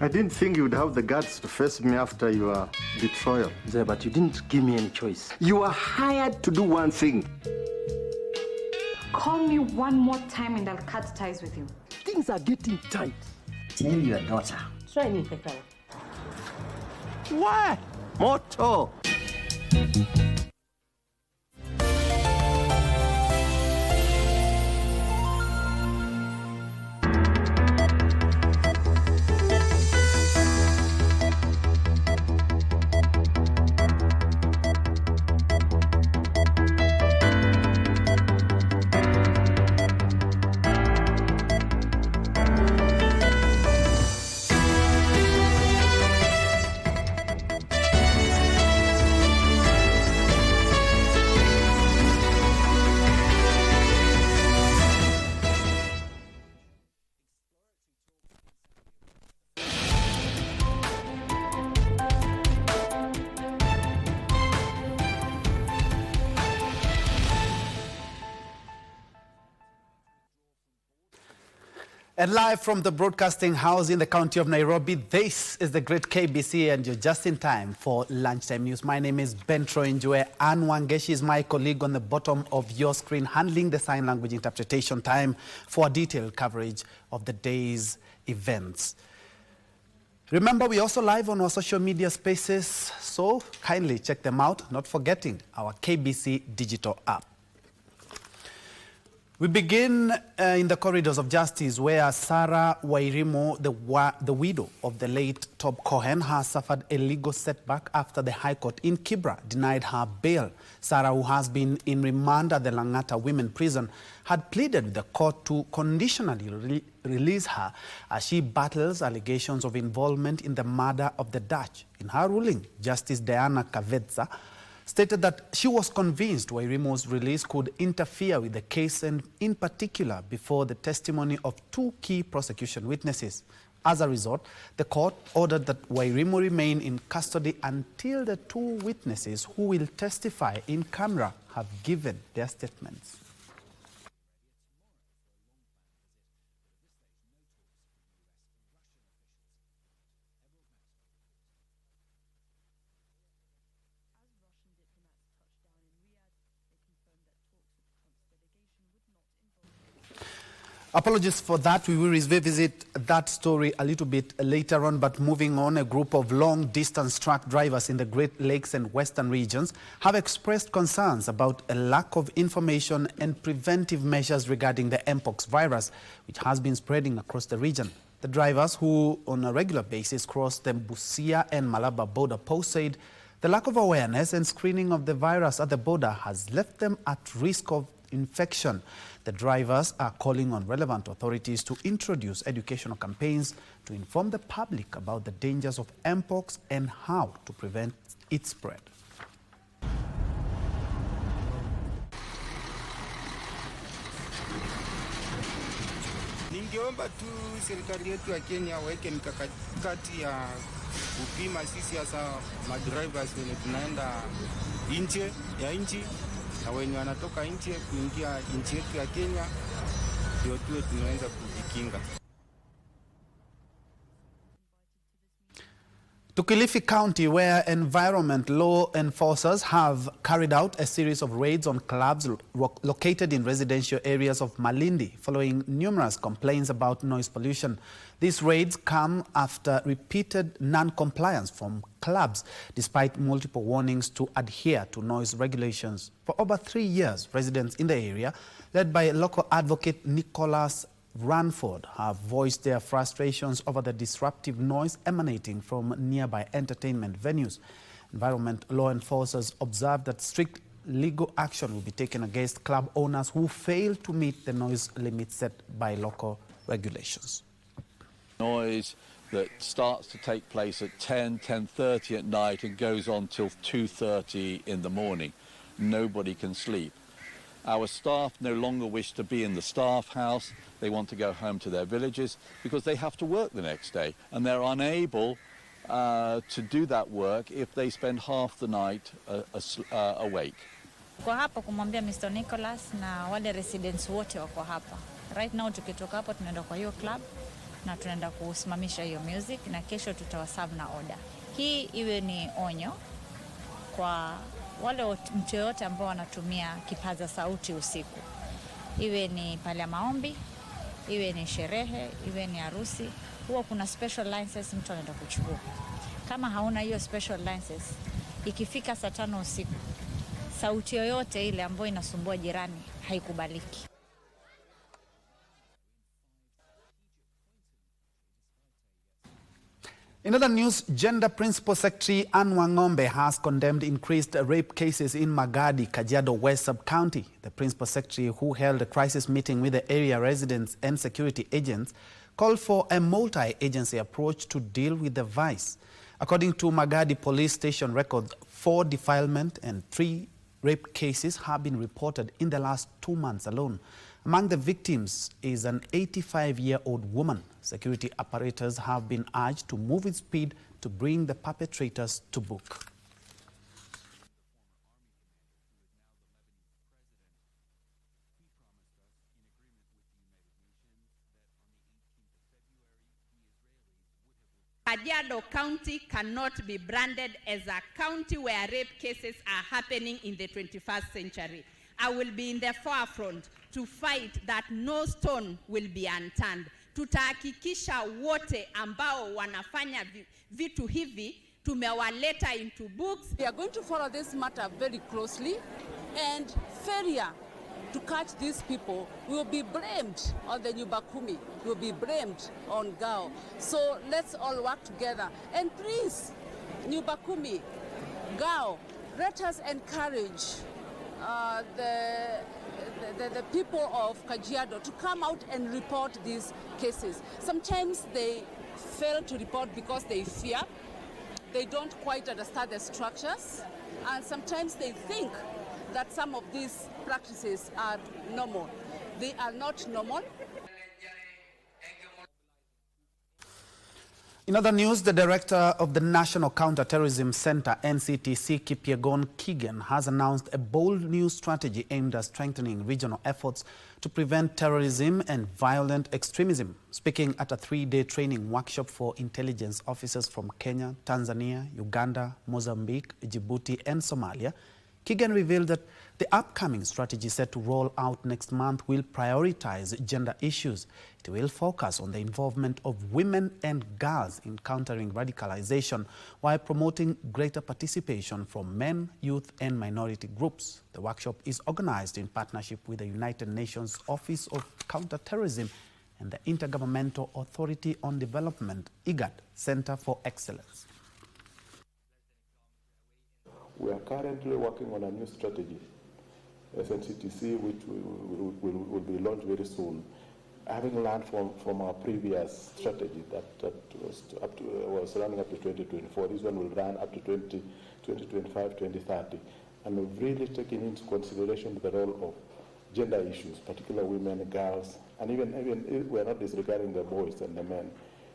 I didn't think you would have the guts to face me after your betrayal. There, but you didn't give me any choice. You are hired to do one thing. Call me one more time and I'll cut ties with you. Things are getting tight. Tell your daughter. Try me, Pekara. What? Motto. And live from the broadcasting house in the county of Nairobi, this is the great KBC, and you're just in time for lunchtime news. My name is Njue. Ann Wangeshi is my colleague on the bottom of your screen, handling the sign language interpretation. Time for a detailed coverage of the day's events. Remember, we're also live on our social media spaces, so kindly check them out, not forgetting our KBC digital app. We begin in the corridors of justice, where Sarah Wairimu, the widow of the late Tob Cohen, has suffered a legal setback after the High Court in Kibra denied her bail. Sarah, who has been in remand at the Langata Women Prison, had pleaded with the court to conditionally release her as she battles allegations of involvement in the murder of the Dutch. In her ruling, Justice Diana Kavetsa stated that she was convinced Wairimu's release could interfere with the case, and in particular before the testimony of two key prosecution witnesses. As a result, the court ordered that Wairimu remain in custody until the two witnesses who will testify in camera have given their statements. Apologies for that. We will revisit that story a little bit later on, but moving on, a group of long-distance truck drivers in the Great Lakes and Western regions have expressed concerns about a lack of information and preventive measures regarding the Mpox virus, which has been spreading across the region. The drivers, who on a regular basis cross the Busia and Malaba border post, said the lack of awareness and screening of the virus at the border has left them at risk of infection. The drivers are calling on relevant authorities to introduce educational campaigns to inform the public about the dangers of Mpox and how to prevent its spread. Ningeomba tu serikali yetu ya Kenya waweke mikakati ya kupima sisi hasa madrivers wenye tunaenda nje ya nchi na wenye wanatoka nje kuingia nchi yetu ya Kenya, ndio tuwe tunaweza kujikinga. To Kilifi County, where environment law enforcers have carried out a series of raids on clubs located in residential areas of Malindi following numerous complaints about noise pollution. These raids come after repeated non-compliance from clubs, despite multiple warnings to adhere to noise regulations. For over 3 years, residents in the area, led by local advocate Nicholas Ranford, have voiced their frustrations over the disruptive noise emanating from nearby entertainment venues. Environment law enforcers observed that strict legal action will be taken against club owners who fail to meet the noise limits set by local regulations. Noise that starts to take place at 10:30 at night and goes on till 2:30 in the morning. Nobody can sleep. Our staff no longer wish to be in the staff house. They want to go home to their villages because they have to work the next day, and they're unable to do that work if they spend half the night awake. Kwa hapa kumwambia Mr. Nicholas na wale residents wote wako hapa. Right now tukitoka hapa tunaenda kwa hiyo club na tunaenda kusimamisha hiyo music na kesho tutawaserve na order. Hii iwe ni onyo kwa wale mtu yote ambao wanatumia kipaza sauti usiku. Iwe ni pale maombi, iwe ni sherehe, iwe ni harusi, huwa kuna special license mtu anaenda kuchukua. Kama hauna hiyo special license, ikifika saa 5 usiku, sauti yoyote ile ambayo inasumbua jirani haikubaliki. In other news, Gender Principal Secretary Anne Wangombe has condemned increased rape cases in Magadi, Kajiado West Sub-County. The Principal Secretary, who held a crisis meeting with the area residents and security agents, called for a multi-agency approach to deal with the vice. According to Magadi Police Station records, 4 defilement and 3 rape cases have been reported in the last 2 months alone. Among the victims is an 85-year-old woman. Security apparatus have been urged to move with speed to bring the perpetrators to book. Kajiado County cannot be branded as a county where rape cases are happening in the 21st century. I will be in the forefront to fight that no stone will be unturned. Tutahakikisha wote ambao wanafanya vitu hivi tumewaleta into books. We are going to follow this matter very closely, and failure to catch these people will be blamed on the Nyubakumi, will be blamed on Gao. So let's all work together. And please, Nyubakumi, Gao, let us encourage the people of Kajiado to come out and report these cases. Sometimes they fail to report because they fear, they don't quite understand the structures, and sometimes they think that some of these practices are normal. They are not normal. In other news, the director of the National Counter-Terrorism Center, NCTC, Kipyegon Kigen, has announced a bold new strategy aimed at strengthening regional efforts to prevent terrorism and violent extremism. Speaking at a 3-day training workshop for intelligence officers from Kenya, Tanzania, Uganda, Mozambique, Djibouti, and Somalia, Kigen revealed that the upcoming strategy set to roll out next month will prioritize gender issues. It will focus on the involvement of women and girls in countering radicalization while promoting greater participation from men, youth, and minority groups. The workshop is organized in partnership with the United Nations Office of Counterterrorism and the Intergovernmental Authority on Development, IGAD, Center for Excellence. We are currently working on a new strategy, SNCTC, which will be launched very soon. Having learned from our previous strategy that was running up to 2024, this one will run up to 2025, 2030. And we've really taken into consideration the role of gender issues, particularly women, girls, and even we're not disregarding the boys and the men.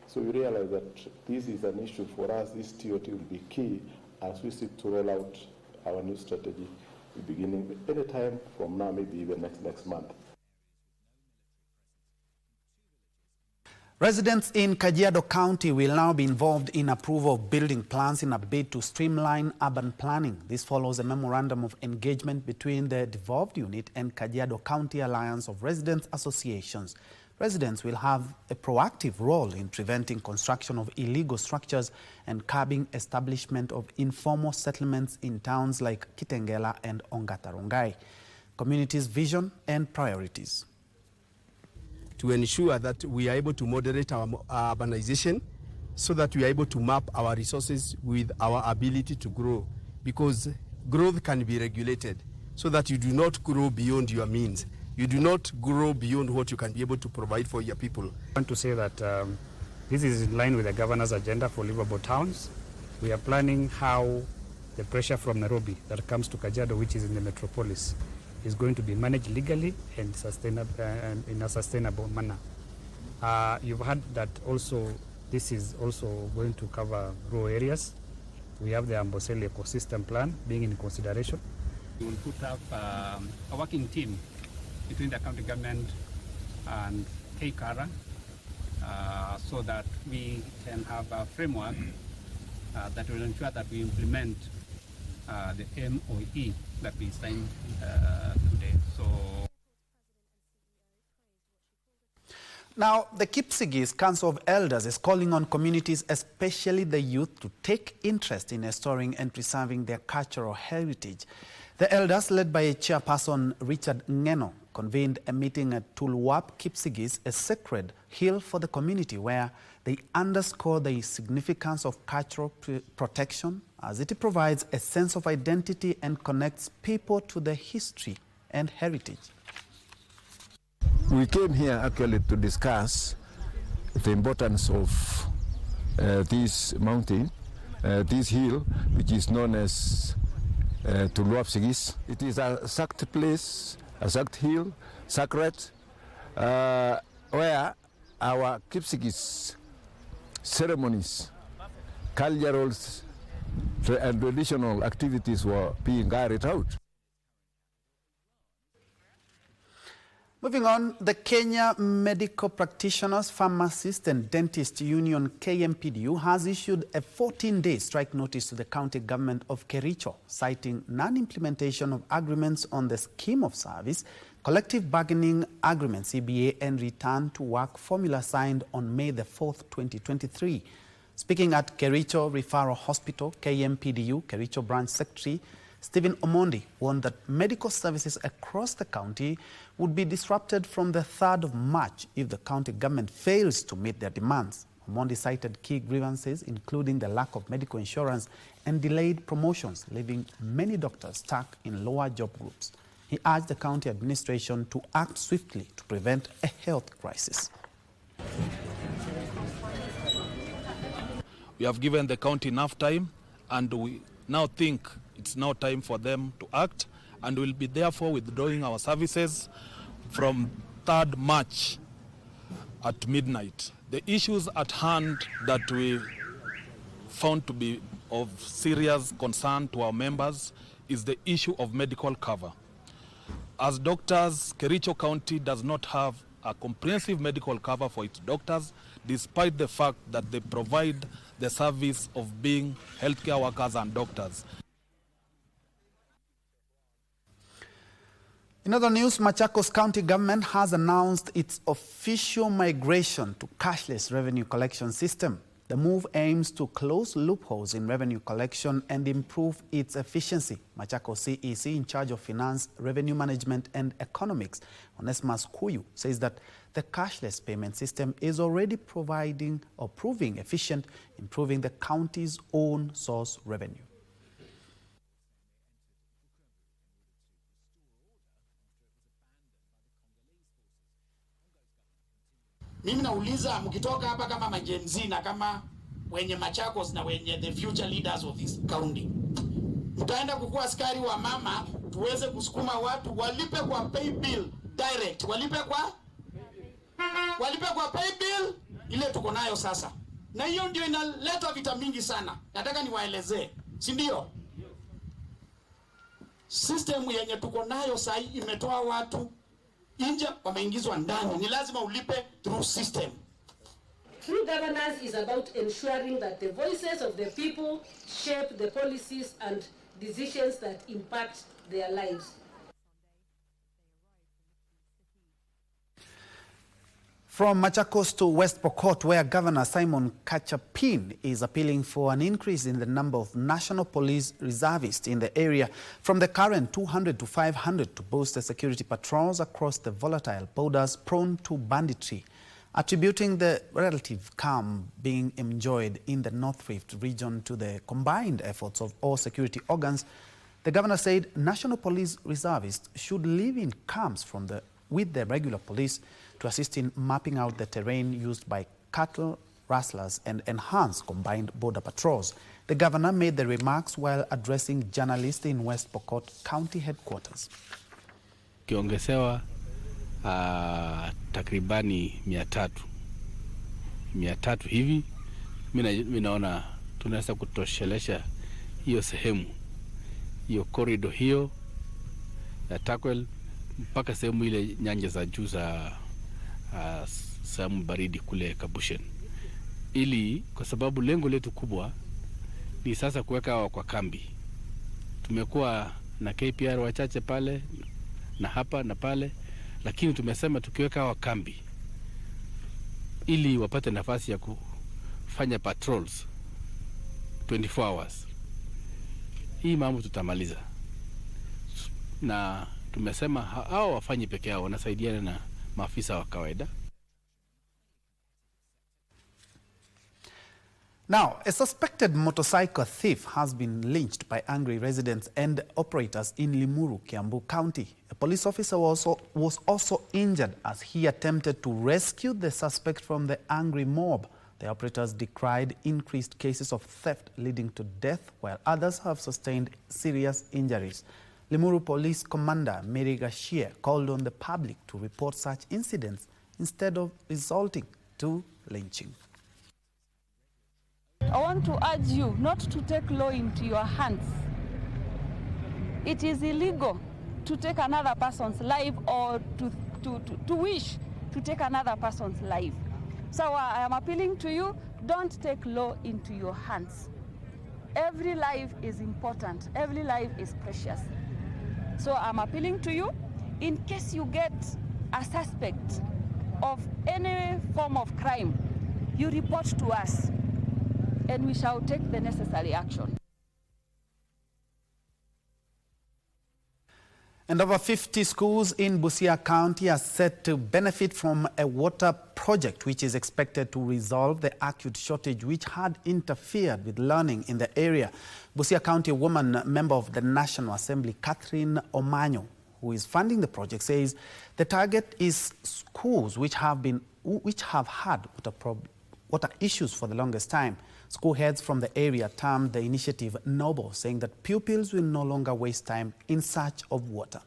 So we realize that this is an issue for us. This TOT will be key as we seek to roll out our new strategy beginning any time from now, maybe even next month. Residents in Kajiado County will now be involved in approval of building plans in a bid to streamline urban planning. This follows a memorandum of engagement between the devolved unit and Kajiado County Alliance of Residents Associations. Residents will have a proactive role in preventing construction of illegal structures and curbing establishment of informal settlements in towns like Kitengela and Ongatarongai. Communities' vision and priorities. To ensure that we are able to moderate our urbanization so that we are able to map our resources with our ability to grow, because growth can be regulated so that you do not grow beyond your means. You do not grow beyond what you can be able to provide for your people. I want to say that this is in line with the governor's agenda for livable towns. We are planning how the pressure from Nairobi that comes to Kajiado, which is in the metropolis, is going to be managed legally and in a sustainable manner. You've heard that also this is also going to cover rural areas. We have the Amboseli ecosystem plan being in consideration. We will put up a working team between the county government and KKARA so that we can have a framework that will ensure that we implement the MOE that we signed today. So. Now, the Kipsigis Council of Elders is calling on communities, especially the youth, to take interest in restoring and preserving their cultural heritage. The elders, led by Chairperson Richard Ngeno, convened a meeting at Tulwap Kipsigis, a sacred hill for the community, where they underscore the significance of cultural protection, as it provides a sense of identity and connects people to their history and heritage. We came here actually to discuss the importance of this mountain, this hill, which is known as Tulwap Sigis. It is a sacred place, a sacred hill, sacred, where our Kipsigis ceremonies, cultural and traditional activities were being carried out. Moving on, the Kenya Medical Practitioners, Pharmacists and Dentists Union, KMPDU, has issued a 14-day strike notice to the county government of Kericho, citing non-implementation of agreements on the scheme of service, collective bargaining agreement, CBA, and return to work formula signed on May the 4th, 2023. Speaking at Kericho Referral Hospital, KMPDU, Kericho Branch Secretary Stephen Omondi warned that medical services across the county would be disrupted from the 3rd of March if the county government fails to meet their demands. Omondi cited key grievances, including the lack of medical insurance and delayed promotions, leaving many doctors stuck in lower job groups. He urged the county administration to act swiftly to prevent a health crisis. We have given the county enough time, and we now think it's now time for them to act, and we'll be therefore withdrawing our services from 3rd March at midnight. The issues at hand that we found to be of serious concern to our members is the issue of medical cover. As doctors, Kericho County does not have a comprehensive medical cover for its doctors, despite the fact that they provide the service of being healthcare workers and doctors. In other news, Machakos County government has announced its official migration to cashless revenue collection system. The move aims to close loopholes in revenue collection and improve its efficiency. Machakos CEC in charge of finance, revenue management and economics, Onesmus Kuyu, says that the cashless payment system is already proving efficient, improving the county's own source revenue. Mimi nauliza mkitoka hapa kama majenzi na kama wenye Machakos na wenye the future leaders of this county, mtaenda kukua askari wa mama tuweze kusukuma watu walipe kwa pay bill direct, walipe kwa pay bill ile tuko nayo sasa, na hiyo ndio inaleta vita mingi sana. Nataka niwaelezee, si ndio? System yenye tuko nayo sasa imetoa watu nje wameingizwa ndani, ni lazima ulipe through system. True governance is about ensuring that the voices of the people shape the policies and decisions that impact their lives. From Machakos to West Pokot, where Governor Simon Kachapin is appealing for an increase in the number of National Police reservists in the area from the current 200 to 500 to boost the security patrols across the volatile borders prone to banditry. Attributing the relative calm being enjoyed in the North Rift region to the combined efforts of all security organs, the governor said National Police reservists should live in camps with the regular police to assist in mapping out the terrain used by cattle rustlers and enhance combined border patrols. The governor made the remarks while addressing journalists in West Pokot County headquarters. Kiongezewa takribani 300 hivi, mimi naona tunaweza kutoshelesha hiyo sehemu, hiyo corridor hiyo ya Takwel mpaka sehemu ile nyanja za juu za sehemu baridi kule Kabushen, ili kwa sababu lengo letu kubwa ni sasa kuweka hawa kwa kambi. Tumekuwa na KPR wachache pale na hapa na pale, lakini tumesema tukiweka hawa kambi ili wapate nafasi ya kufanya patrols 24 hours, hii mambo tutamaliza. Na tumesema hao wafanyi peke yao, wanasaidiana na maafisa wa kawaida. Now, a suspected motorcycle thief has been lynched by angry residents and operators in Limuru, Kiambu County. A police officer was also injured as he attempted to rescue the suspect from the angry mob. The operators decried increased cases of theft leading to death, while others have sustained serious injuries. Limuru Police Commander Mary Gashie called on the public to report such incidents instead of resulting to lynching. I want to urge you not to take law into your hands. It is illegal to take another person's life or to wish to take another person's life. So I am appealing to you, don't take law into your hands. Every life is important. Every life is precious. So I'm appealing to you, in case you get a suspect of any form of crime, you report to us, and we shall take the necessary action. And over 50 schools in Busia County are set to benefit from a water project which is expected to resolve the acute shortage which had interfered with learning in the area. Busia County woman member of the National Assembly, Catherine Omanyo, who is funding the project, says the target is schools which have had water issues for the longest time. School heads from the area termed the initiative noble, saying that pupils will no longer waste time in search of water.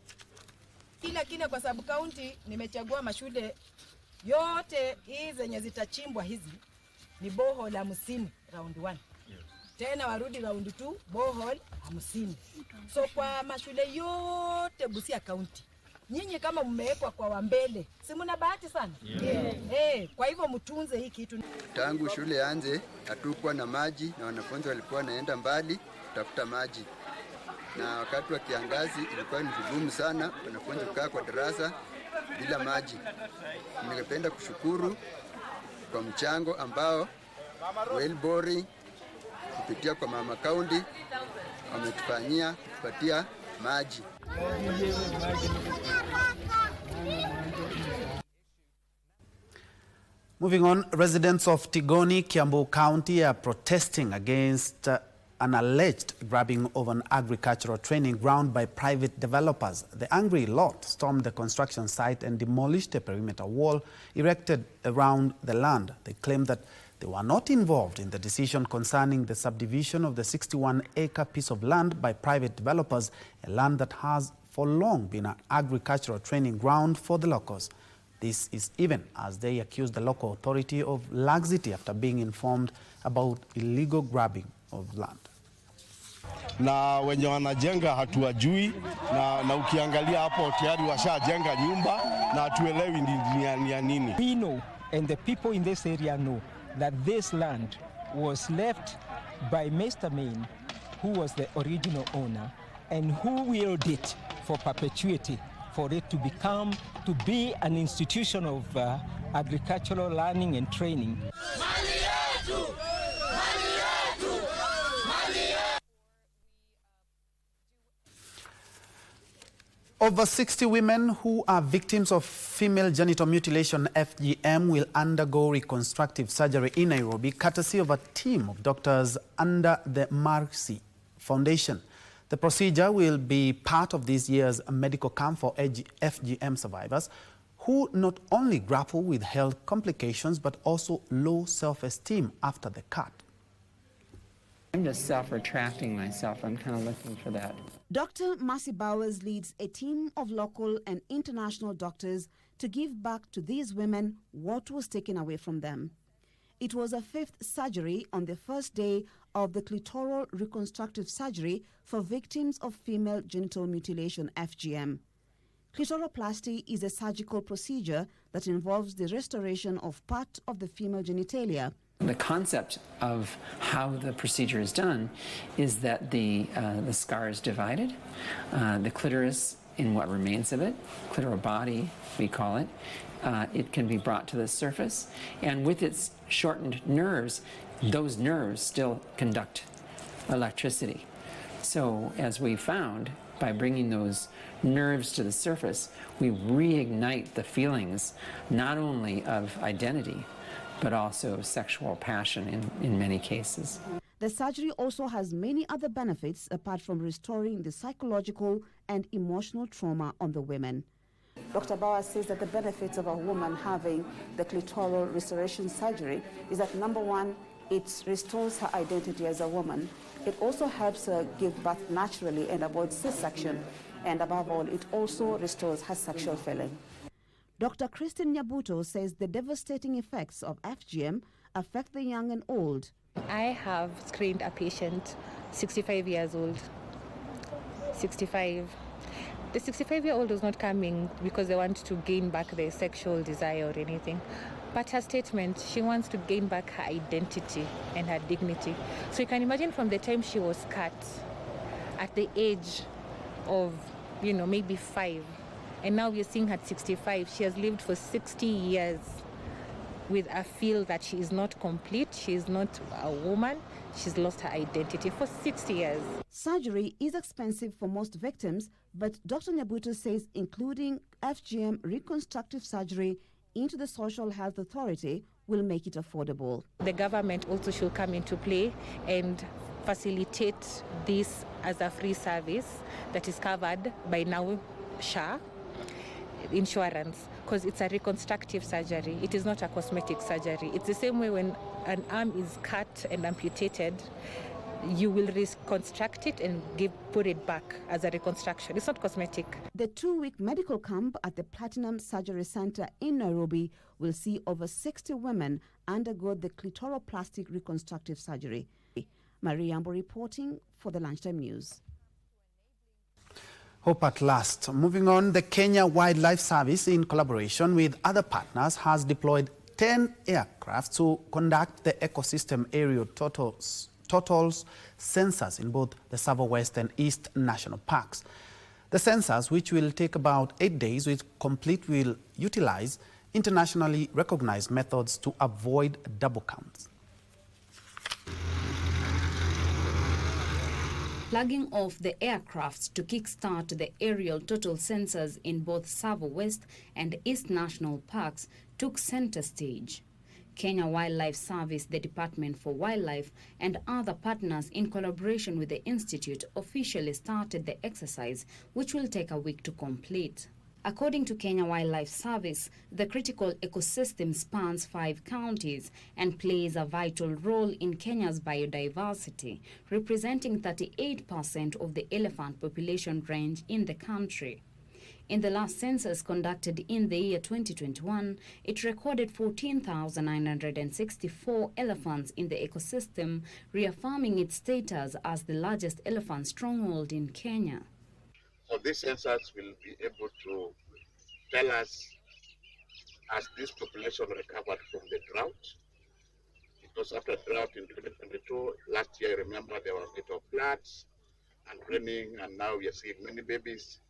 Kina kwa sababu county nimechagua mashule yote hizi zenye zitachimbwa hizi ni borehole 50 round 1. Tena warudi round 2 borehole 50. So kwa mashule yote Busia County, nyinyi kama mmewekwa kwa wambele, si mna bahati sana? Kwa hivyo mtunze hii kitu. Tangu shule anze hatukuwa na maji na wanafunzi walikuwa wanaenda mbali kutafuta maji. Na wakati wa kiangazi ilikuwa ni vigumu sana wanafunzi kukaa kwa darasa bila maji. Ningependa kushukuru kwa mchango ambao Wellbori kupitia kwa mama County wametufanyia kupatia maji. Moving on, residents of Tigoni, Kiambu County are protesting against an alleged grabbing of an agricultural training ground by private developers. The angry lot stormed the construction site and demolished a perimeter wall erected around the land. They claim that they were not involved in the decision concerning the subdivision of the 61-acre piece of land by private developers, a land that has for long been an agricultural training ground for the locals. This is even as they accuse the local authority of laxity after being informed about illegal grabbing of land. Na wenye wanajenga hatuwajui na ukiangalia hapo tayari washajenga nyumba na hatuelewi ni nini. We know and the people in this area know that this land was left by Mr. Main, who was the original owner and who willed it for perpetuity, for it to be an institution of agricultural learning and training. Over 60 women who are victims of female genital mutilation (FGM) will undergo reconstructive surgery in Nairobi, courtesy of a team of doctors under the Mercy Foundation. The procedure will be part of this year's medical camp for FGM survivors who not only grapple with health complications but also low self-esteem after the cut. I'm just self-retracting myself. I'm kind of looking for that. Dr. Mercy Bowers leads a team of local and international doctors to give back to these women what was taken away from them. It was a fifth surgery on the first day of the clitoral reconstructive surgery for victims of female genital mutilation (FGM). Clitoroplasty is a surgical procedure that involves the restoration of part of the female genitalia. The concept of how the procedure is done is that the scar is divided, the clitoris in what remains of it, clitoral body we call it, it can be brought to the surface, and with its shortened nerves, those nerves still conduct electricity. So as we found, by bringing those nerves to the surface, we reignite the feelings not only of identity, but also sexual passion in many cases. The surgery also has many other benefits apart from restoring the psychological and emotional trauma on the women. Dr. Bauer says that the benefits of a woman having the clitoral restoration surgery is that, number one, it restores her identity as a woman. It also helps her give birth naturally and avoid C-section. And above all, it also restores her sexual feeling. Dr. Christine Nyabuto says the devastating effects of FGM affect the young and old. I have screened a patient, 65 years old, 65. The 65-year-old was not coming because they want to gain back their sexual desire or anything. But her statement, she wants to gain back her identity and her dignity. So you can imagine from the time she was cut, at the age of, maybe 5, and now we're seeing her at 65. She has lived for 60 years with a feel that she is not complete, she is not a woman, she's lost her identity for 60 years. Surgery is expensive for most victims, but Dr. Nyabuto says including FGM reconstructive surgery into the Social Health Authority will make it affordable. The government also should come into play and facilitate this as a free service that is covered by now SHA insurance, because it's a reconstructive surgery. It is not a cosmetic surgery. It's the same way when an arm is cut and amputated, you will reconstruct it and put it back as a reconstruction. It's not cosmetic. The 2-week medical camp at the Platinum Surgery Center in Nairobi will see over 60 women undergo the clitoroplastic reconstructive surgery. Marie Ambo reporting for the Lunchtime News. Hope at last. Moving on, the Kenya Wildlife Service, in collaboration with other partners, has deployed 10 aircraft to conduct the ecosystem aerial totals sensors in both the Tsavo West and East National Parks. The sensors, which will take about 8 days, will utilize internationally recognized methods to avoid double counts. Plugging off the aircrafts to kickstart the aerial total sensors in both Tsavo West and East National Parks took center stage. Kenya Wildlife Service, the Department for Wildlife, and other partners in collaboration with the Institute officially started the exercise, which will take a week to complete. According to Kenya Wildlife Service, the critical ecosystem spans 5 counties and plays a vital role in Kenya's biodiversity, representing 38% of the elephant population range in the country. In the last census conducted in the year 2021, it recorded 14,964 elephants in the ecosystem, reaffirming its status as the largest elephant stronghold in Kenya. So these census will be able to tell us as this population recovered from the drought. Because after drought in 2022, last year, remember, there were a bit of floods and raining, and now we are seeing many babies.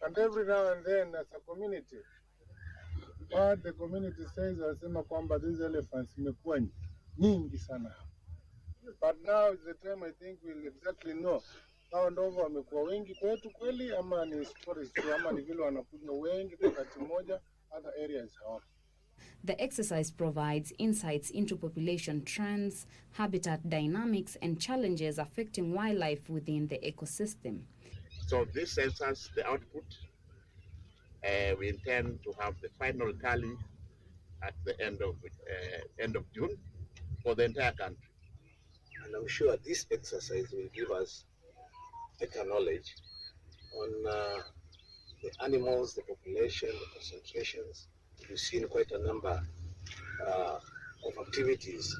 And every now and then, as a community, what the community says, wanasema kwamba these elephants imekuwa nyingi sana. But now is the time I think we'll exactly know. Hao ndovu wamekuwa wengi kwetu kweli, ama ni stories tu, ama ni vile wanakuja wengi kwa wakati mmoja, other areas hawapo. The exercise provides insights into population trends, habitat dynamics, and challenges affecting wildlife within the ecosystem. So this census, the output, we intend to have the final tally at the end of June for the entire country. And I'm sure this exercise will give us better knowledge on the animals, the population, the concentrations. We've seen quite a number of activities.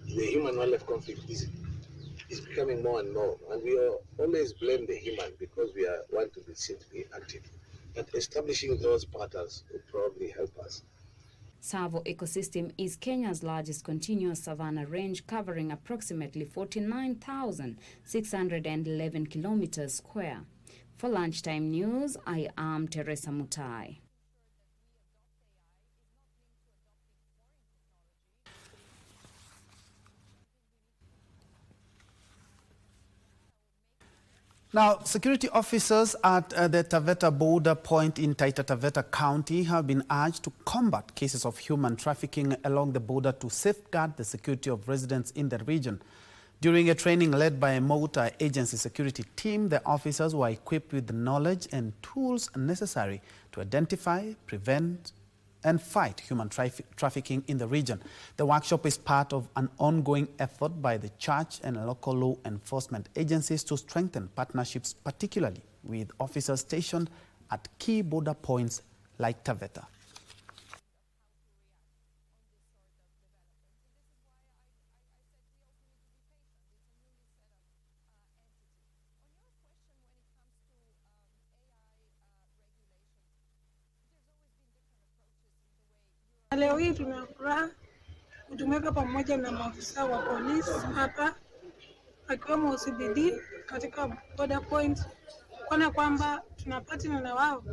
The human-wildlife conflict is becoming more and more, and we always blame the human because we want to be seen to be active. But establishing those patterns would probably help us. Tsavo ecosystem is Kenya's largest continuous savanna range, covering approximately 49,611 kilometers square. For Lunchtime News, I am Teresa Mutai. Now, security officers at the Taveta border point in Taita Taveta County have been urged to combat cases of human trafficking along the border to safeguard the security of residents in the region. During a training led by a multi-agency security team, the officers were equipped with the knowledge and tools necessary to identify, prevent, and fight human trafficking in the region. The workshop is part of an ongoing effort by the church and local law enforcement agencies to strengthen partnerships, particularly with officers stationed at key border points like Taveta. Leo hii tunafuraha kutumika pamoja na maafisa wa polisi hapa akiwemo OCBD katika border point, kwa kwamba tunapatana na wao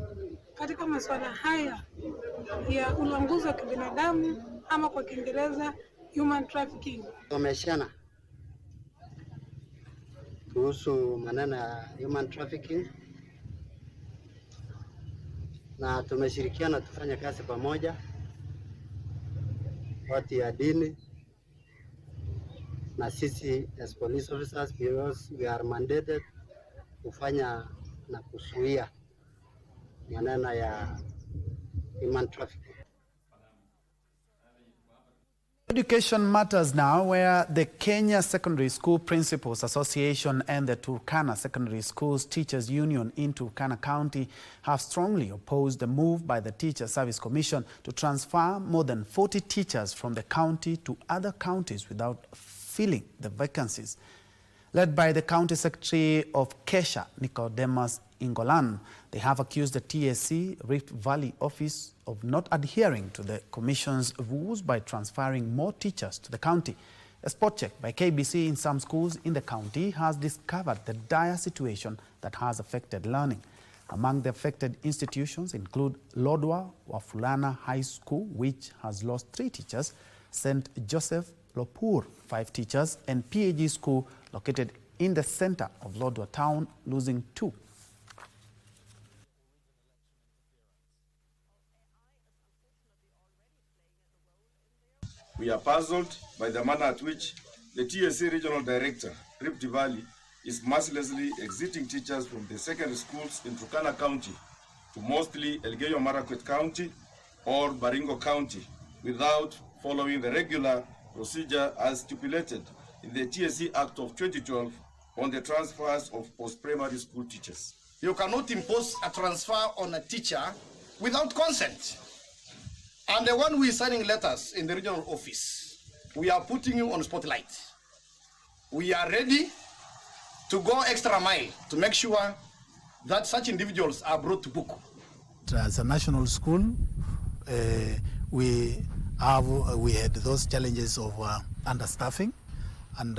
katika masuala haya ya ulanguzi wa kibinadamu ama kwa Kiingereza human trafficking. Tumeshana kuhusu maneno ya human trafficking na tumeshirikiana tufanye kazi pamoja watu ya dini na sisi as police officers, because we are mandated kufanya na kuzuia maneno ya human trafficking. Education matters now, where the Kenya Secondary School Principals Association and the Turkana Secondary Schools Teachers Union in Turkana County have strongly opposed the move by the Teacher Service Commission to transfer more than 40 teachers from the county to other counties without filling the vacancies. Led by the County Secretary of Kesha, Nicodemus Ingolan, they have accused the TSC Rift Valley office of not adhering to the Commission's rules by transferring more teachers to the county. A spot check by KBC in some schools in the county has discovered the dire situation that has affected learning. Among the affected institutions include Lodwar Wafulana High School, which has lost 3 teachers, St. Joseph Lopur, 5 teachers, and PAG School, located in the center of Lodwar town, losing 2. We are puzzled by the manner at which the TSA Regional Director, Rift Valley, is mercilessly exiting teachers from the secondary schools in Turkana County to mostly Elgeyo Marakwet County or Baringo County without following the regular procedure as stipulated in the TSC Act of 2012 on the transfers of post-primary school teachers. You cannot impose a transfer on a teacher without consent. And the one who is signing letters in the regional office, we are putting you on spotlight. We are ready to go extra mile to make sure that such individuals are brought to book. As a national school, we had those challenges of understaffing, and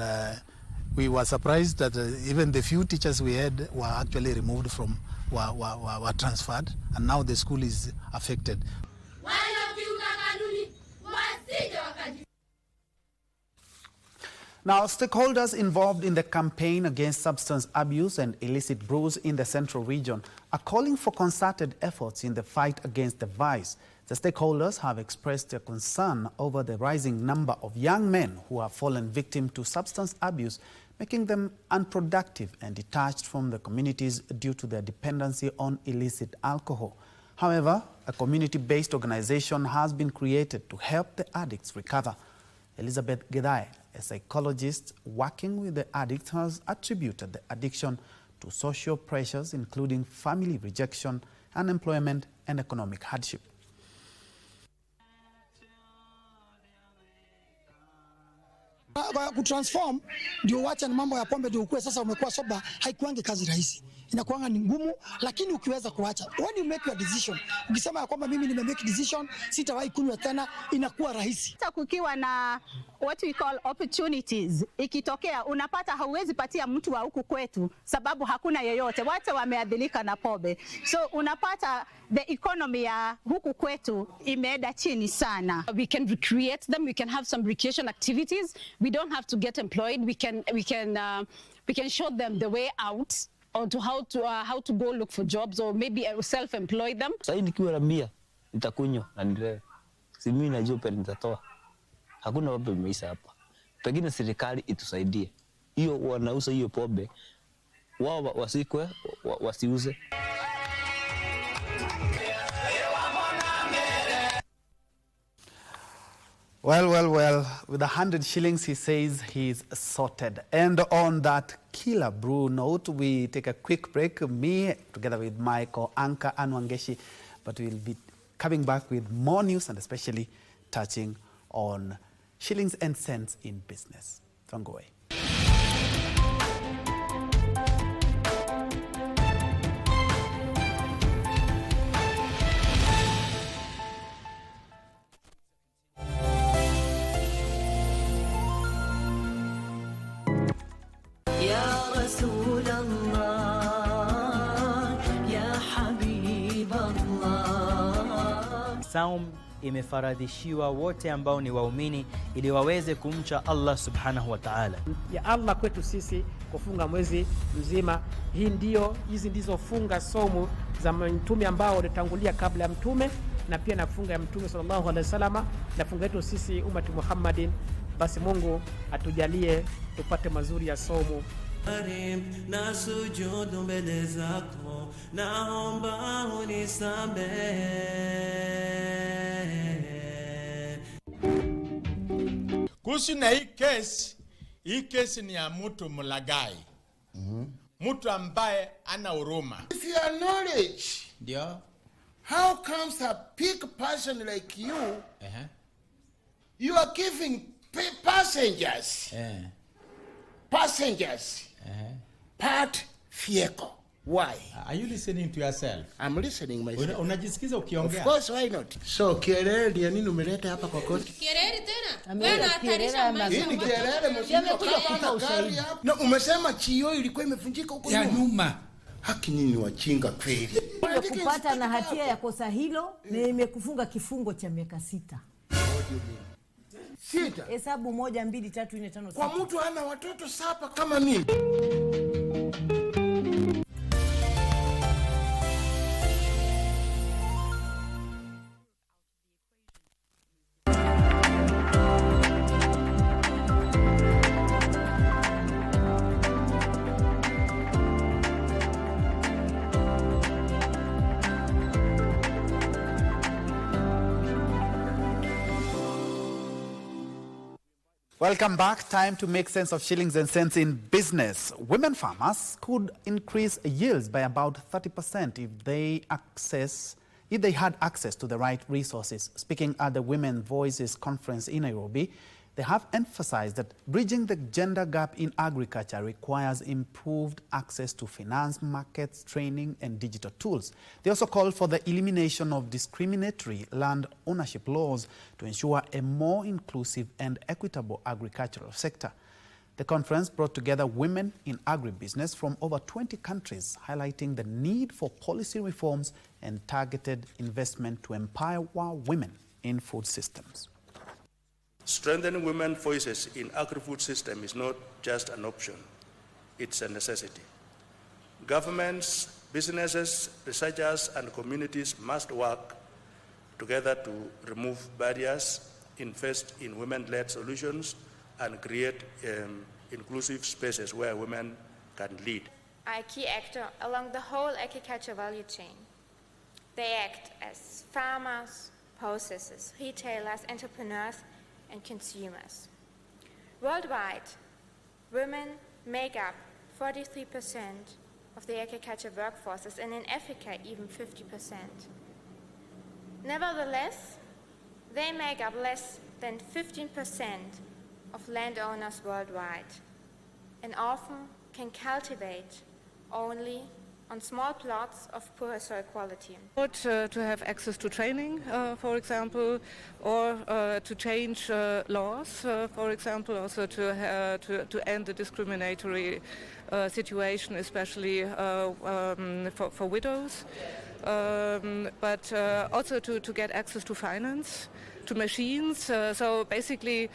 we were surprised that even the few teachers we had were actually removed from, were transferred, and now the school is affected. Now, stakeholders involved in the campaign against substance abuse and illicit brews in the central region are calling for concerted efforts in the fight against the vice. The stakeholders have expressed their concern over the rising number of young men who have fallen victim to substance abuse, making them unproductive and detached from the communities due to their dependency on illicit alcohol. However, a community-based organization has been created to help the addicts recover. Elizabeth Gedai, a psychologist working with the addicts, has attributed the addiction to social pressures including family rejection, unemployment, and economic hardship. Kutransform ndio wacha ni mambo ya pombe ndio ukue sasa umekuwa soba, haikuangi kazi rahisi. inakuanga ni ngumu, lakini ukiweza kuacha, when you make your decision, ukisema ya kwamba mimi nimemake decision, sitawahi kunywa tena, inakuwa rahisi. Kukiwa na what we call opportunities, ikitokea unapata hauwezi patia mtu wa huku kwetu sababu hakuna yeyote, wote wameadhilika na pombe, so unapata the economy ya huku kwetu imeenda chini sana. We can recreate them, we can have some recreation activities, we don't have to get employed, we can show them the way out or to how to go look for jobs or maybe self-employ them. Sasa nikiwa na 100 nitakunywa na nilewe. Si mimi najua pale nitatoa. Hakuna pombe imeisha hapa. Pengine serikali itusaidie. Hiyo wanauza hiyo pombe, wao wasikwe wasiuze. Well, with 100 shillings, he says he's sorted. And on that killer brew note, we take a quick break. Me, together with my co-anchor, Anwangeshi, but we'll be coming back with more news and especially touching on shillings and cents in business. Don't go away. Saum imefaradhishiwa wote ambao ni waumini ili waweze kumcha Allah subhanahu wa ta'ala. Ya Allah kwetu sisi kufunga mwezi mzima. Hizi ndizo funga somo za mtume ambao walitangulia kabla ya mtume, na pia na funga ya mtume sallallahu alaihi wasallam, na funga yetu sisi umati Muhammadin. Basi Mungu atujalie tupate mazuri ya somo. Na sujudu mbele zako, naomba unisamehe. Kuhusu na hii kesi ni ya mtu mlagai. Mtu ambaye ana huruma. With your knowledge, ndio, how comes a big person like you, you are giving passengers, part vehicle? Why? Are you listening to yourself? I'm listening myself. Unajisikiza ukiongea? Of course, why not? So, kielele ndio nini umeleta hapa kwa koti? Kielele tena? Wewe hatarisha maisha. Hii ni kielele msimo kuja ushahidi. Na umesema chio ilikuwa imevunjika huko nyuma. Haki nini wachinga kweli? Kupata na hatia ya kosa hilo na imekufunga kifungo cha miaka 6. Sita. Hesabu 1 2 3 4 5 6. Kwa mtu ana watoto 7 kama mimi. Welcome back. Time to make sense of shillings and cents in business. Women farmers could increase yields by about 30% if they had access to the right resources. Speaking at the Women Voices Conference in Nairobi, they have emphasized that bridging the gender gap in agriculture requires improved access to finance, markets, training, and digital tools. They also called for the elimination of discriminatory land ownership laws to ensure a more inclusive and equitable agricultural sector. The conference brought together women in agribusiness from over 20 countries, highlighting the need for policy reforms and targeted investment to empower women in food systems. Strengthening women's voices in agri-food system is not just an option, it's a necessity. Governments, businesses, researchers, and communities must work together to remove barriers, invest in women-led solutions, and create inclusive spaces where women can lead. Are a key actor along the whole agriculture value chain. They act as farmers, processors, retailers, entrepreneurs, and consumers. Worldwide, women make up 43% of the agriculture workforces, and in Africa even 50%. Nevertheless, they make up less than 15% of landowners worldwide, and often can cultivate only on small plots of poor soil quality. To have access to training, for example, or to change laws, for example, also to end the discriminatory situation, especially for widows, but also to get access to finance, to machines. So basically,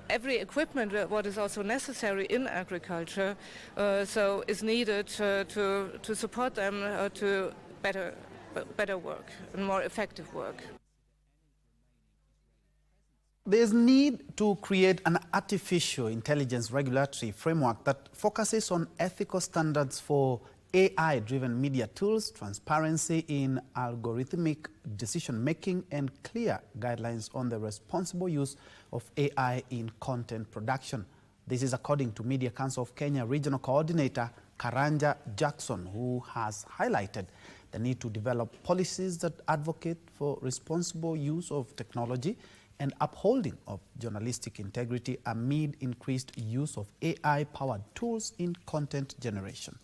every equipment what is also necessary in agriculture so is needed to support them to better work and more effective work. There's need to create an artificial intelligence regulatory framework that focuses on ethical standards for AI-driven media tools, transparency in algorithmic decision-making, and clear guidelines on the responsible use of AI in content production. This is according to Media Council of Kenya Regional Coordinator Karanja Jackson, who has highlighted the need to develop policies that advocate for responsible use of technology and upholding of journalistic integrity amid increased use of AI-powered tools in content generation.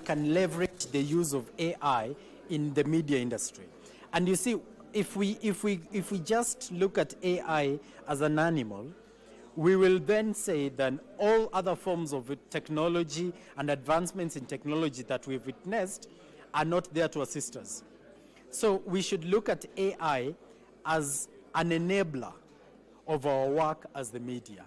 Can leverage the use of AI in the media industry. And you see, if we just look at AI as an animal, we will then say that all other forms of technology and advancements in technology that we've witnessed are not there to assist us. So we should look at AI as an enabler of our work as the media.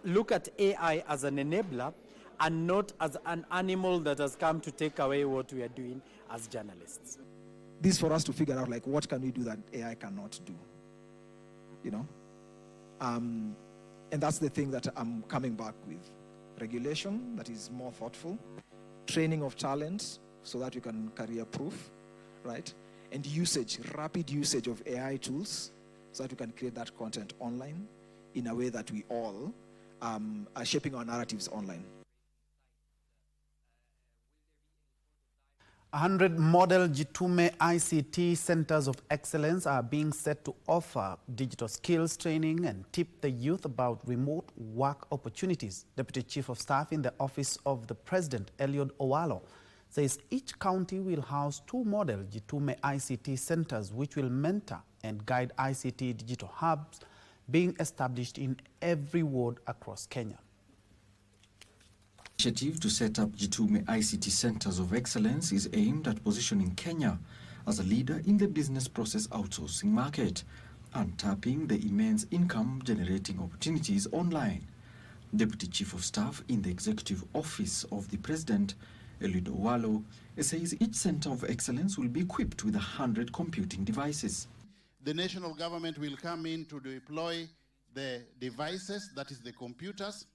Look at AI as an enabler and not as an animal that has come to take away what we are doing as journalists. This is for us to figure out, like, what can we do that AI cannot do, you know? And that's the thing that I'm coming back with. Regulation that is more thoughtful, training of talent so that you can career-proof, right? And usage, rapid usage of AI tools so that we can create that content online in a way that we all are shaping our narratives online. 100 model Jitume ICT centers of excellence are being set to offer digital skills training and tip the youth about remote work opportunities. Deputy Chief of Staff in the Office of the President, Eliud Owalo, says each county will house 2 model Jitume ICT centers which will mentor and guide ICT digital hubs being established in every ward across Kenya. Initiative to set up Jitume ICT Centers of Excellence is aimed at positioning Kenya as a leader in the business process outsourcing market and tapping the immense income-generating opportunities online. Deputy Chief of Staff in the Executive Office of the President, Eliud Owalo, says each Center of Excellence will be equipped with 100 computing devices. The national government will come in to deploy the devices, that is the computers,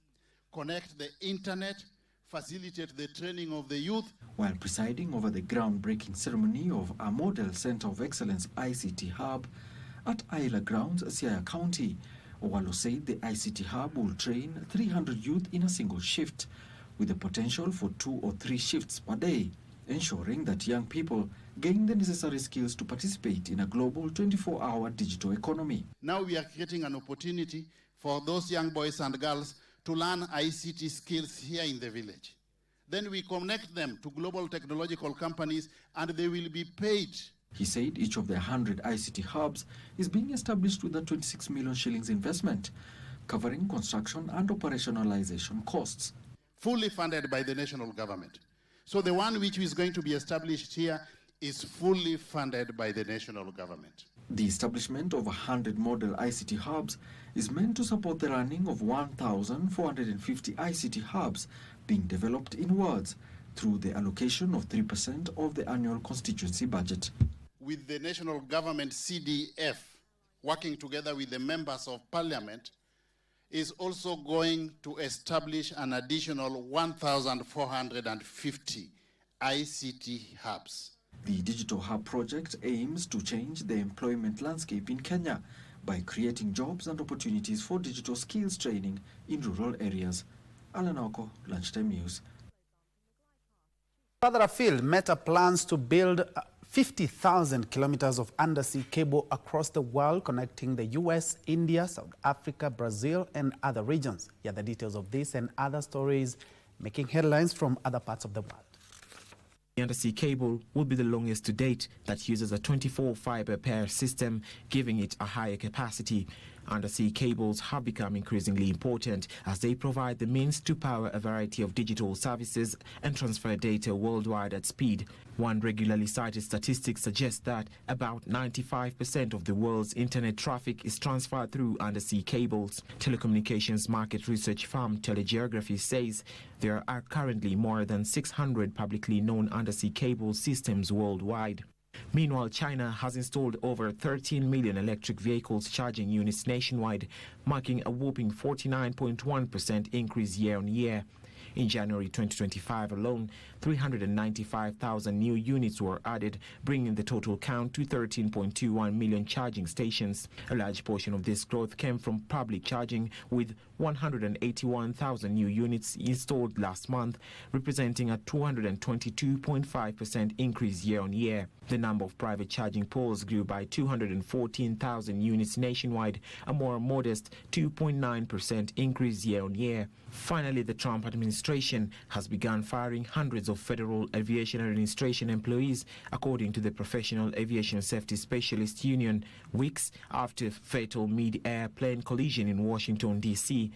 connect the internet, facilitate the training of the youth. While presiding over the groundbreaking ceremony of a Model Center of Excellence ICT Hub at Isla Grounds, Siaya County, Owalo said the ICT Hub will train 300 youth in a single shift, with the potential for 2 or 3 shifts per day, ensuring that young people gain the necessary skills to participate in a global 24-hour digital economy. Now we are creating an opportunity for those young boys and girls to learn ICT skills here in the village. Then we connect them to global technological companies and they will be paid. He said each of the 100 ICT hubs is being established with a 26 million shillings investment, covering construction and operationalization costs. Fully funded by the national government. So the one which is going to be established here is fully funded by the national government. The establishment of 100 model ICT hubs is meant to support the running of 1,450 ICT hubs being developed in wards through the allocation of 3% of the annual constituency budget. With the national government CDF working together with the members of parliament, is also going to establish an additional 1,450 ICT hubs. The Digital Hub project aims to change the employment landscape in Kenya by creating jobs and opportunities for digital skills training in rural areas. Alan Oko, Lunchtime News. Further afield, Meta plans to build 50,000 kilometers of undersea cable across the world, connecting the US, India, South Africa, Brazil, and other regions. Here are the details of this and other stories making headlines from other parts of the world. The undersea cable will be the longest to date that uses a 24-fiber pair system, giving it a higher capacity. Undersea cables have become increasingly important as they provide the means to power a variety of digital services and transfer data worldwide at speed. One regularly cited statistic suggests that about 95% of the world's internet traffic is transferred through undersea cables. Telecommunications market research firm Telegeography says there are currently more than 600 publicly known undersea cable systems worldwide. Meanwhile, China has installed over 13 million electric vehicles charging units nationwide, marking a whopping 49.1% increase year-on-year. In January 2025 alone, 395,000 new units were added, bringing the total count to 13.21 million charging stations. A large portion of this growth came from public charging, with 181,000 new units installed last month, representing a 222.5% increase year-on-year. The number of private charging poles grew by 214,000 units nationwide, a more modest 2.9% increase year-on-year. Finally, the Trump administration has begun firing hundreds of Federal Aviation Administration employees, according to the Professional Aviation Safety Specialist Union, weeks after a fatal mid-air plane collision in Washington, D.C.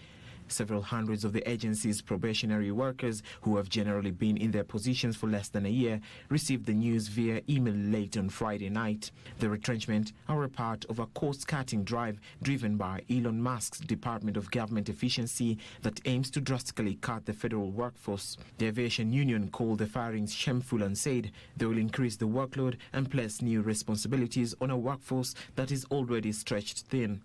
Several hundreds of the agency's probationary workers, who have generally been in their positions for less than a year, received the news via email late on Friday night. The retrenchment are a part of a cost-cutting drive driven by Elon Musk's Department of Government Efficiency that aims to drastically cut the federal workforce. The aviation union called the firings shameful and said they will increase the workload and place new responsibilities on a workforce that is already stretched thin.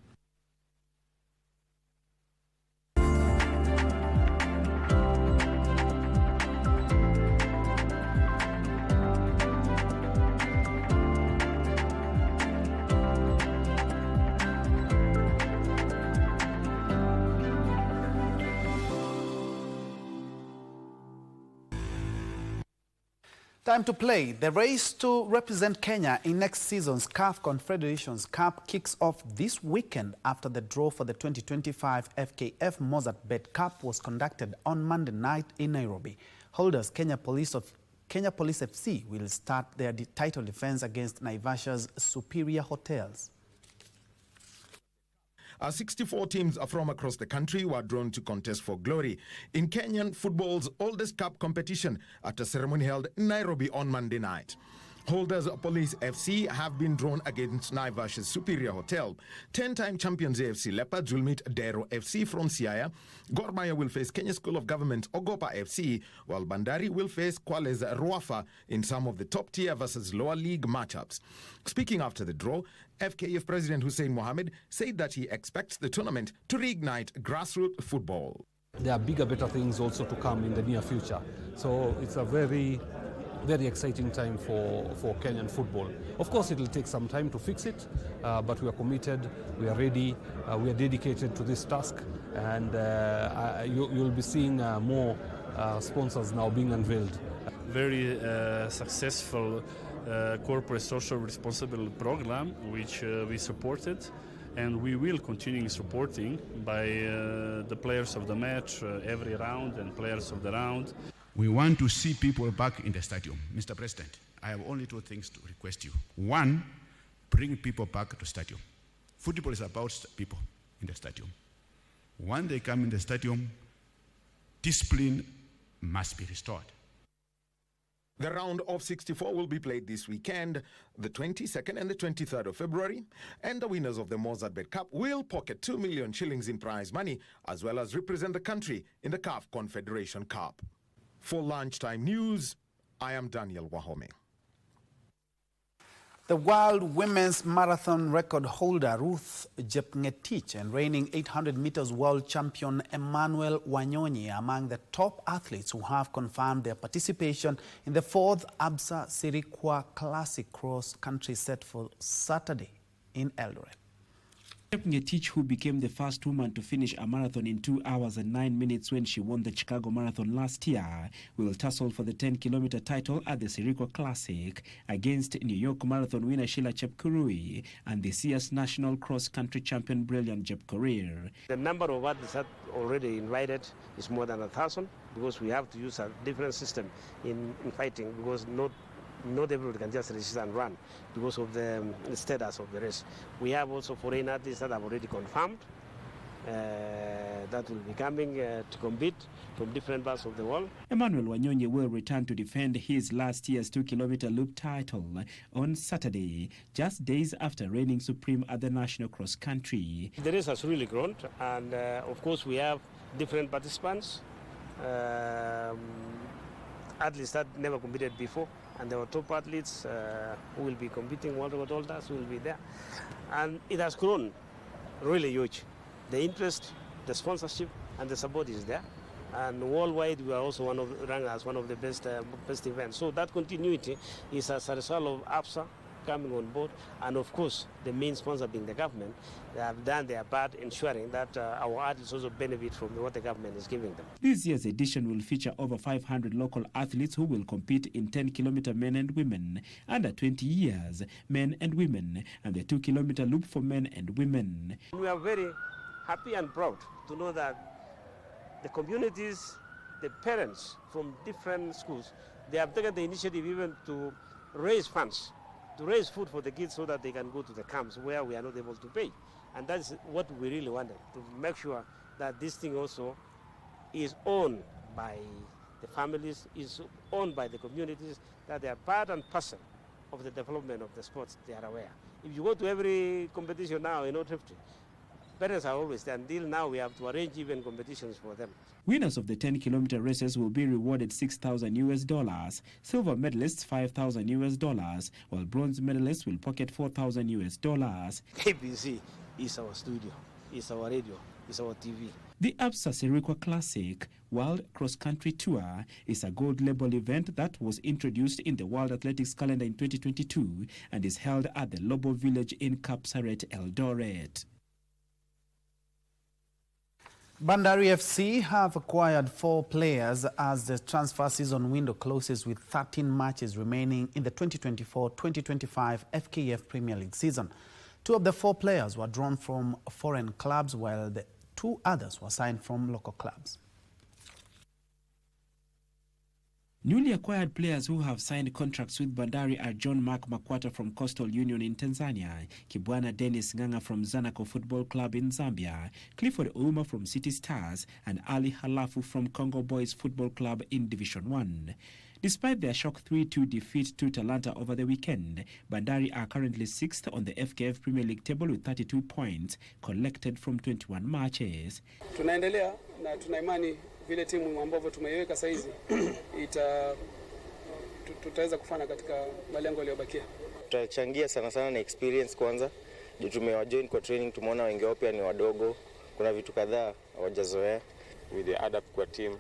Time to play. The race to represent Kenya in next season's CAF Confederations Cup kicks off this weekend after the draw for the 2025 FKF Mozart Bet Cup was conducted on Monday night in Nairobi. Holders Kenya Police FC will start their title defense against Naivasha's Superior Hotels. 64 teams from across the country were drawn to contest for glory in Kenyan football's oldest cup competition at a ceremony held in Nairobi on Monday night. Holders Police FC have been drawn against Naivasha's Superior Hotel. 10-time champions AFC Leopards will meet Dero FC from Siaya. Gor Mahia will face Kenya School of Government Ogopa FC, while Bandari will face Kwale's Ruafa in some of the top-tier versus lower league matchups. Speaking after the draw, FKF President Hussein Mohamed said that he expects the tournament to reignite grassroots football. There are bigger, better things also to come in the near future. So it's a very exciting time for Kenyan football. Of course, it will take some time to fix it, but we are committed, we are ready, we are dedicated to this task, and you'll be seeing more sponsors now being unveiled. Very successful corporate social responsibility program, which we supported, and we will continue supporting by the players of the match every round and players of the round. We want to see people back in the stadium. Mr. President, I have only two things to request you. One, bring people back to the stadium. Football is about people in the stadium. When they come in the stadium, discipline must be restored. The round of 64 will be played this weekend, the 22nd and the 23rd of February, and the winners of the Mozart Bet Cup will pocket 2 million shillings in prize money, as well as represent the country in the CAF Confederation Cup. For Lunchtime News, I am Daniel Wahome. The World Women's Marathon record holder Ruth Jepngetich and reigning 800 meters world champion Emmanuel Wanyonyi are among the top athletes who have confirmed their participation in the 4th Absa Sirikwa Classic cross-country set for Saturday in Eldoret. Njue, who became the first woman to finish a marathon in 2 hours and 9 minutes when she won the Chicago Marathon last year, will tussle for the 10-kilometer title at the Sirikwa Classic against New York Marathon winner Sheila Chepkurui and this year's national cross-country champion Brilliant Jepkorir. The number of athletes that already invited is more than 1,000 because we have to use a different system in fighting because not everybody can just register and run because of the status of the race. We have also foreign athletes that have already confirmed that will be coming to compete from different parts of the world. Emmanuel Wanyonyi will return to defend his last year's 2-kilometer loop title on Saturday, just days after reigning supreme at the national cross country. The race has really grown, and of course we have different participants, athletes that never competed before. And there were top athletes who will be competing, world record holders who will be there. And it has grown really huge. The interest, the sponsorship, and the support is there. And worldwide, we are also ranked as one of the best events. So that continuity is as a result of APSA coming on board, and of course, the main sponsor being the government. They have done their part ensuring that our athletes also benefit from what the government is giving them. This year's edition will feature over 500 local athletes who will compete in 10-kilometer men and women, under 20 years, men and women, and the 2-kilometer loop for men and women. We are very happy and proud to know that the communities, the parents from different schools, they have taken the initiative even to raise funds, to raise food for the kids so that they can go to the camps where we are not able to pay. And that's what we really wanted, to make sure that this thing also is owned by the families, is owned by the communities, that they are part and parcel of the development of the sports. They are aware. If you go to every competition now in Old parents are always there. Until now, we have to arrange even competitions for them. Winners of the 10-kilometer races will be rewarded $6,000, silver medalists $5,000, while bronze medalists will pocket $4,000. KBC is our studio, is our radio, is our TV. The APSA Sirikwa Classic World Cross Country Tour is a gold label event that was introduced in the World Athletics calendar in 2022 and is held at the Lobo Village in Kapsaret, Eldoret. Bandari FC have acquired 4 players as the transfer season window closes with 13 matches remaining in the 2024-2025 FKF Premier League season. 2 of the 4 players were drawn from foreign clubs, while the 2 others were signed from local clubs. Newly acquired players who have signed contracts with Bandari are John Mark Makwata from Coastal Union in Tanzania, Kibwana Dennis Nganga from Zanaco Football Club in Zambia, Clifford Ouma from City Stars, and Ali Halafu from Congo Boys Football Club in Division 1. Despite their shock 3-2 defeat to Talanta over the weekend, Bandari are currently 6th on the FKF Premier League table with 32 points collected from 21 matches. Tunaendelea na tuna imani vile timu ambavyo tumeiweka saizi tutaweza kufanya katika malengo yaliyobakia. Tutachangia sana na experience kwanza. Ndio tumewajoin kwa training, tumeona wengi wao pia ni wadogo. Kuna vitu kadhaa hawajazoea. With the adapt kwa team,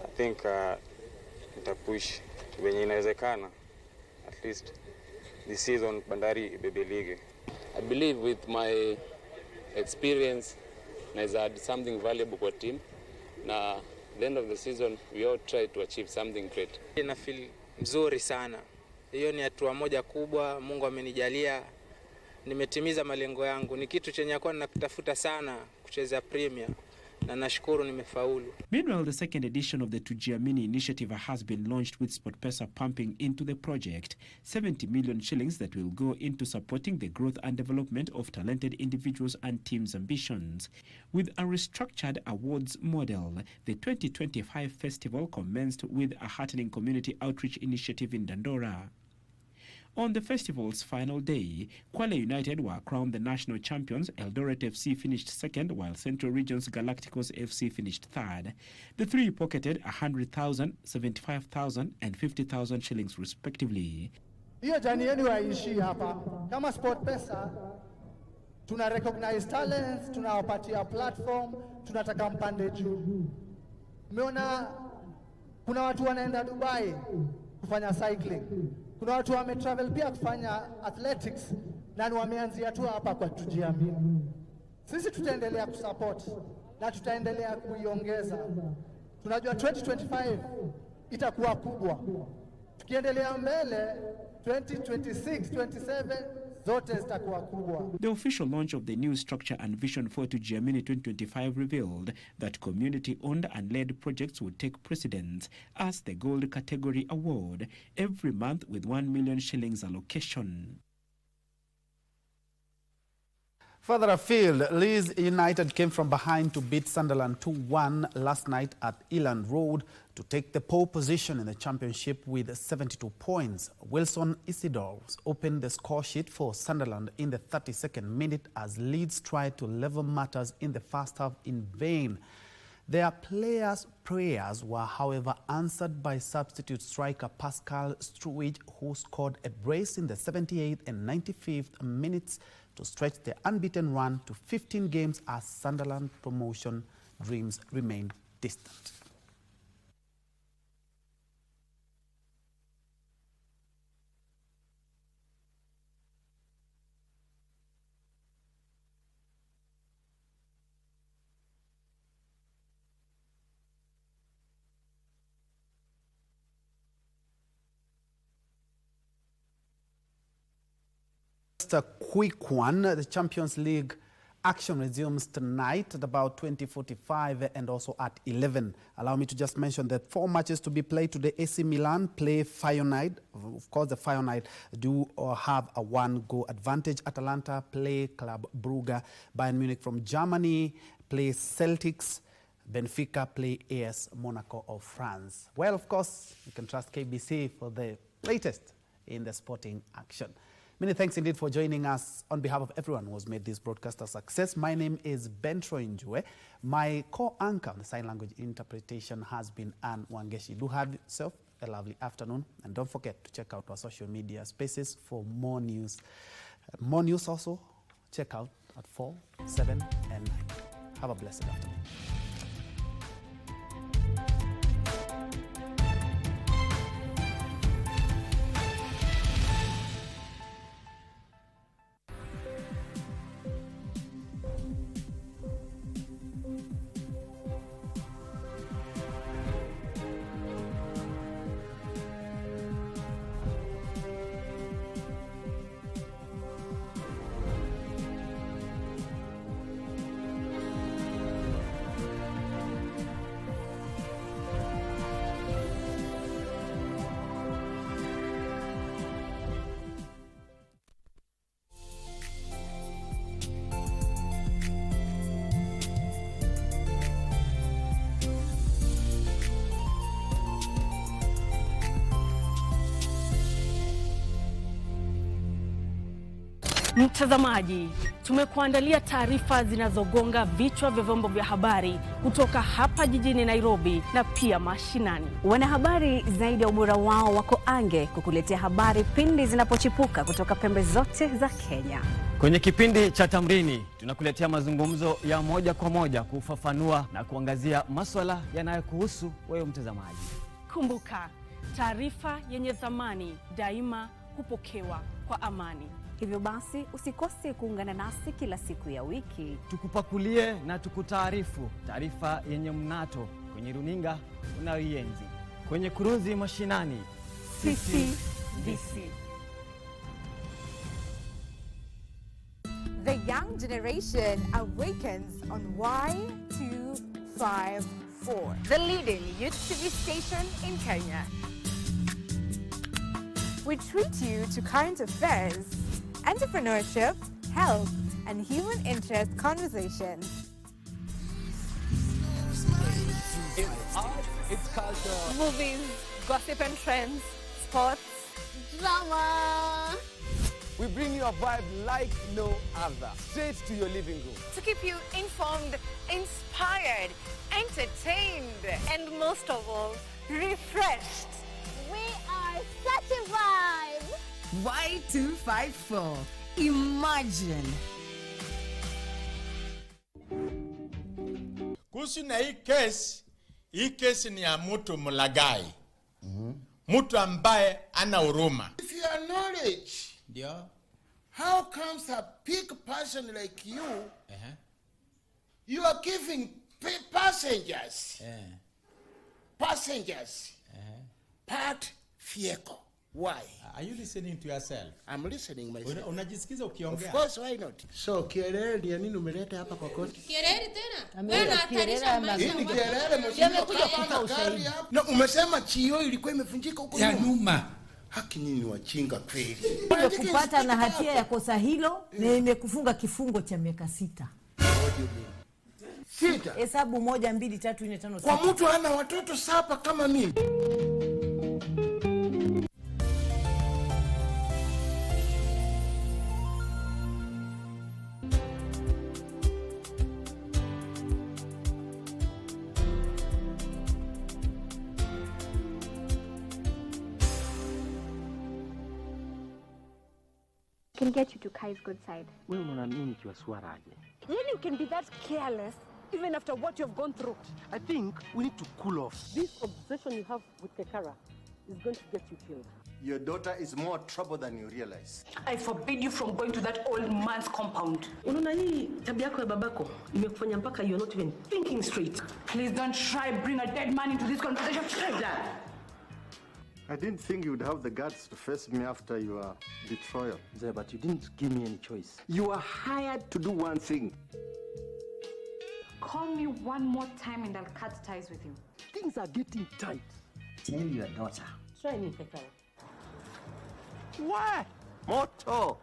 I think nitapush venye inawezekana. At least this season Bandari ibebe league. I believe with my experience naweza add something valuable kwa team. Na the end of the season we all try to achieve something great. Na feel mzuri sana. Hiyo ni hatua moja kubwa, Mungu amenijalia nimetimiza malengo yangu. Ni kitu chenye kwa ninakitafuta sana kucheza Premier na nashukuru nimefaulu. Meanwhile, the second edition of the Tujiamini initiative has been launched with SportPesa pumping into the project 70 million shillings that will go into supporting the growth and development of talented individuals and teams' ambitions. With a restructured awards model, the 2025 festival commenced with a heartening community outreach initiative in Dandora. On the festival's final day, Kwale United were crowned the national champions. Eldoret FC finished second, while Central Region's Galacticos FC finished third. The 3 pocketed 100,000, 75,000 and 50,000 shillings respectively. Hiyo jani yenu haishi hapa. Kama SportPesa tuna recognize talents, tunawapatia platform, tunataka mpande juu. Umeona kuna watu wanaenda Dubai kufanya cycling. Kuna watu wametravel pia kufanya athletics na wameanzia tu hapa kwa tujiamini. Sisi tutaendelea kusupport na tutaendelea kuiongeza. Tunajua 2025 itakuwa kubwa. Tukiendelea mbele 2026, 27 zote zitakuwa kubwa. The official launch of the new structure and vision for Tujiamini 2025 revealed that community-owned and led projects would take precedence as the gold category award every month with 1 million shillings allocation. Further afield, Leeds United came from behind to beat Sunderland 2-1 last night at Eland Road to take the pole position in the championship with 72 points. Wilson Isidores opened the score sheet for Sunderland in the 32nd minute as Leeds tried to level matters in the first half in vain. Their players' prayers were, however, answered by substitute striker Pascal Struij, who scored a brace in the 78th and 95th minutes to stretch the unbeaten run to 15 games as Sunderland promotion dreams remain distant. A quick one. The Champions League action resumes tonight at about 20:45 and also at 11. Allow me to just mention that 4 matches to be played today. AC Milan play Feyenoord. Of course, the Feyenoord do have a 1-goal advantage. Atalanta play Club Brugge. Bayern Munich from Germany play Celtics. Benfica play AS Monaco of France. Well, of course, you can trust KBC for the latest in the sporting action. Many thanks indeed for joining us. On behalf of everyone who has made this broadcast a success, my name is Njue. My co-anchor on the sign language interpretation has been Anne Wangeshi. Do have yourself a lovely afternoon, and don't forget to check out our social media spaces for more news. More news also, check out at 4, 7, and 9. Have a blessed afternoon. Mtazamaji, tumekuandalia taarifa zinazogonga vichwa vya vyombo vya habari kutoka hapa jijini Nairobi na pia mashinani. Wanahabari zaidi ya ubora wao wako ange kukuletea habari pindi zinapochipuka kutoka pembe zote za Kenya. Kwenye kipindi cha Tamrini tunakuletea mazungumzo ya moja kwa moja kufafanua na kuangazia masuala yanayokuhusu wewe mtazamaji. Kumbuka, taarifa yenye thamani daima hupokewa kwa amani. Hivyo basi usikose kuungana nasi kila siku ya wiki. Tukupakulie na tukutaarifu taarifa yenye mnato kwenye runinga unayoienzi. Kwenye kurunzi mashinani, sisi DC. The young generation awakens on Y254, the leading youth TV station in Kenya. We treat you to current affairs, entrepreneurship, health, and human interest conversations. It's art, it's culture. Movies, gossip and trends, sports, drama. We bring you a vibe like no other, straight to your living room. To keep you informed, inspired, entertained, and most of all, refreshed. We are such a vibe. Y254. Imagine. Kuhusu na hii kesi ni ya mtu mlagai. Mtu ambaye ana huruma. If you acknowledge How comes a big person like you, you are giving passengers, part vehicle? Why? Are you listening to yourself? I'm listening myself. Unajisikiza ukiongea? Of course, why not? So, kielele ndio nini umeleta hapa kwa koti? Kielele tena? Wewe unahatarisha maisha. Hii ni kielele Yamekuja kupa ushahidi. Na umesema chio ilikuwa imevunjika huko nyuma. Haki nini wachinga kweli? Kupata na hatia ya kosa hilo na imekufunga kifungo cha miaka 6. Sita. Hesabu 1 2 3 4 5 6. Kwa mtu ana watoto 7 kama mimi. Can get you to Kai's good side. Wewe unaona nini nikiwa swara aje? Really, you can be that careless even after what you've gone through? I think we need to cool off. This obsession you have with Kekara is going to get you killed. Your daughter is more trouble than you realize. I forbid you from going to that old man's compound. Unaona hii tabia yako ya babako imekufanya mpaka you're not even thinking straight. Please don't try bring a dead man into this conversation. I didn't think you would have the guts to face me after your betrayal. Yeah, but you didn't give me any choice. You are hired to do one thing. Call me one more time and I'll cut ties with you. Things are getting tight. Tell your daughter. Try me, Kekara. What? Moto.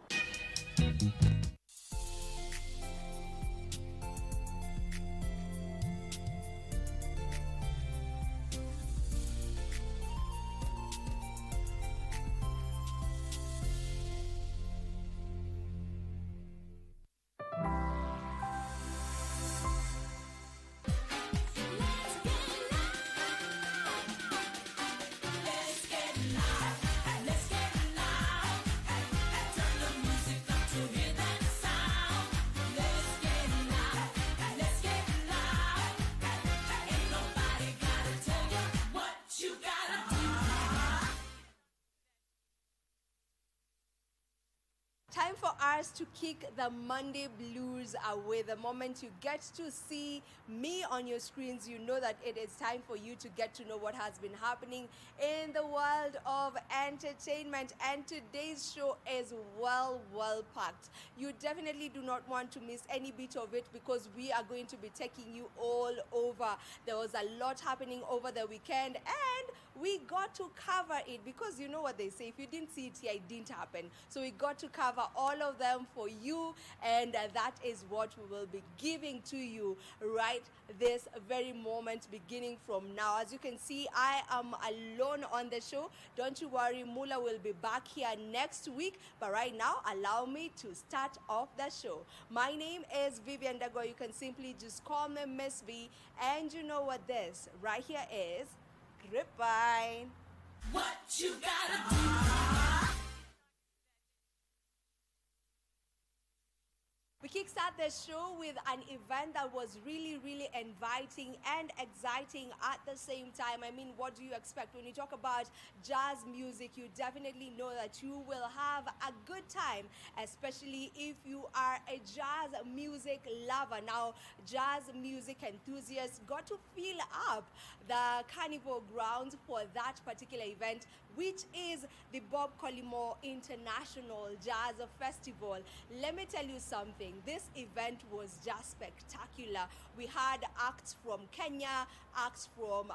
Time for us to kick the Monday blues away. The moment you get to see me on your screens, you know that it is time for you to get to know what has been happening in the world of entertainment. And today's show is well packed. You definitely do not want to miss any bit of it because we are going to be taking you all over. There was a lot happening over the weekend and we got to cover it because you know what they say, if you didn't see it here, it didn't happen. So we got to cover all of them for you, and that is what we will be giving to you right this very moment, beginning from now. As you can see, I am alone on the show. Don't you worry, Mula will be back here next week, but right now allow me to start off the show. My name is Vivian Dago. You can simply just call me Miss V, and you know what this right here is? Grapevine. What you gotta do? We kickstart the show with an event that was really inviting and exciting at the same time. I mean, what do you expect? When you talk about jazz music, you definitely know that you will have a good time, especially if you are a jazz music lover. Now, jazz music enthusiasts got to fill up the carnival grounds for that particular event, which is the Bob Collymore International Jazz Festival. Let me tell you something. This event was just spectacular. We had acts from Kenya, acts from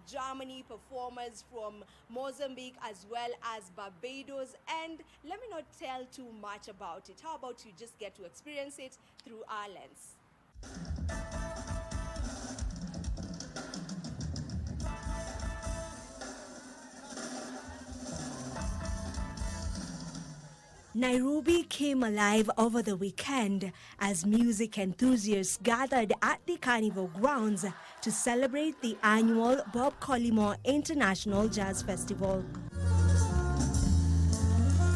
Germany, performers from Mozambique, as well as Barbados. And let me not tell too much about it. How about you just get to experience it through our lens? Nairobi came alive over the weekend as music enthusiasts gathered at the carnival grounds to celebrate the annual Bob Collymore International Jazz Festival.